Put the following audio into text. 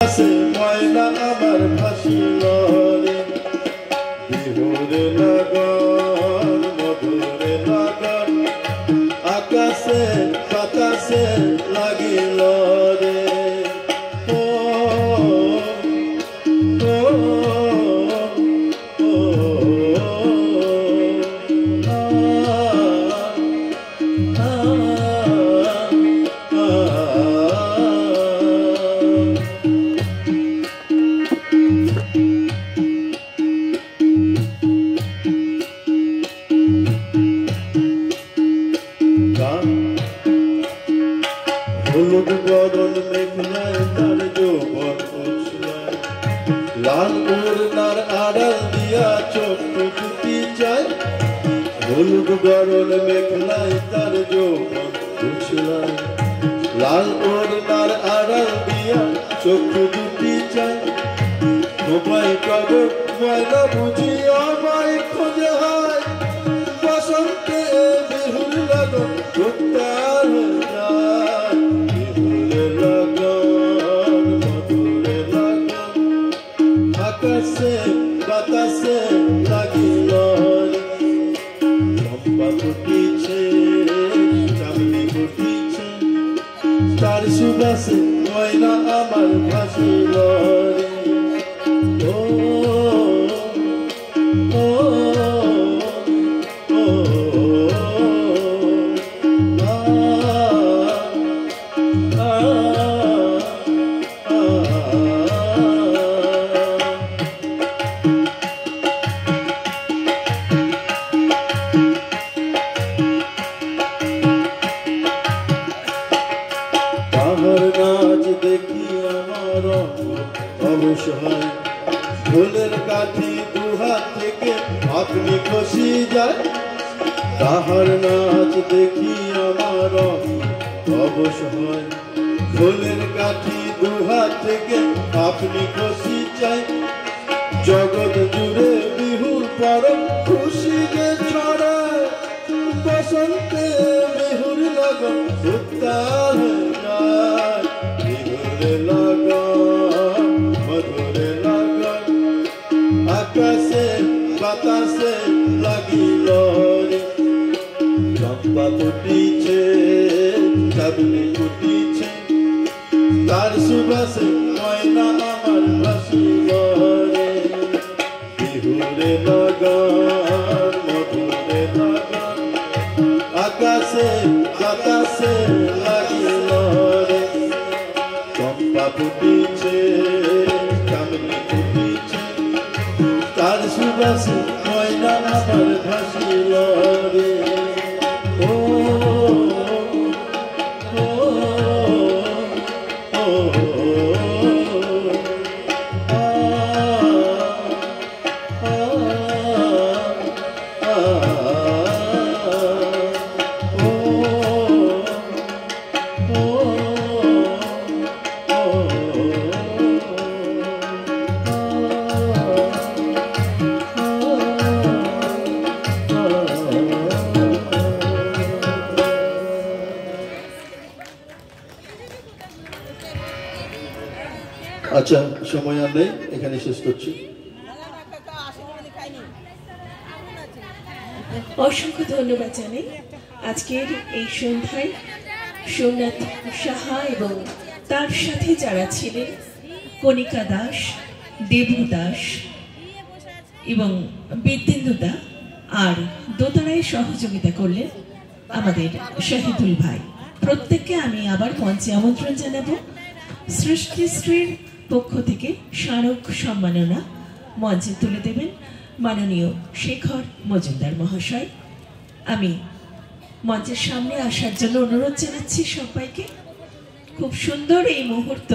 সে ময়না আমার ভাসিল রে বিহুরে লগন মধুরে লগন আকাশে বাতাসে লাগিল রে ও ও ও হলুদ বরণ মেঘনায় তার যৌবন উছলায় লাল ওড়নার আড়াল দিয়া চোখ দুটি চায় হলুদ বরণ মেঘনায় তার যৌবন উছলায় লাল ওড়নার আড়াল দিয়া চোখ দুটি চায় তোমায় কবর ময়না বুঝি আমায় খোঁজে হয় বসন্তে বিহুর লগন উত্তাল হয়ে যায় বিহুরে লগন মধুরে লগন আকাশে বাতাসে লাগিল চম্পা ফুটিছে চাঁদনি ফুটিছে তার সুবাসে ময়না আমার ভাসিল রে ও ও ও তাহার নাচ দেখি আমার অবসহায় ফুলের কাঠি দুহাত থেকে আপনি খসি যায় তাহার নাচ দেখি আমার অবসহায় ফুলের কাঠি দুহাত থেকে আপনি খসি যায় জগৎ জুড়ে বিহুর পরম খুশি যে ছড়ায় বসন্তে বিহুর লগন উত্তাল হয়ে যায় বিহুরে লগন মধুরে লগন আকাশে বাতাসে লাগিল রে চম্পা ফুটিছে চাঁদনি ফুটিছে তার সুবাসে ময়না আমার ভাসিল রে বিহুরে লগন মধুরে লগন আকাশে বাতাসে লাগিল রে চম্পা ফুটিছে চাঁদনি ফুটিছে তার সুবাসে ময়না আমার ভাসিল রে ও ও ও আচ্ছা সময় আর নেই এখানে শেষ করছি অসংখ্য ধন্যবাদ জানাই আজকের এই সন্ধ্যায় সোমনাথ সাহা এবং তার সাথে যারা ছিলেন কণিকা দাস দেবু দাস এবং বিদ্যেন্দু দা আর দোতারায় সহযোগিতা করলেন আমাদের শাহিদুল ভাই প্রত্যেককে আমি আবার মঞ্চে আমন্ত্রণ জানাবো সৃষ্টিশ্রীর পক্ষ থেকে স্মারক সম্মাননা মঞ্চে তুলে দেবেন মাননীয় শেখর মজুমদার মহাশয় আমি মঞ্চের সামনে আসার জন্য অনুরোধ জানাচ্ছি সবাইকে খুব সুন্দর এই মুহূর্ত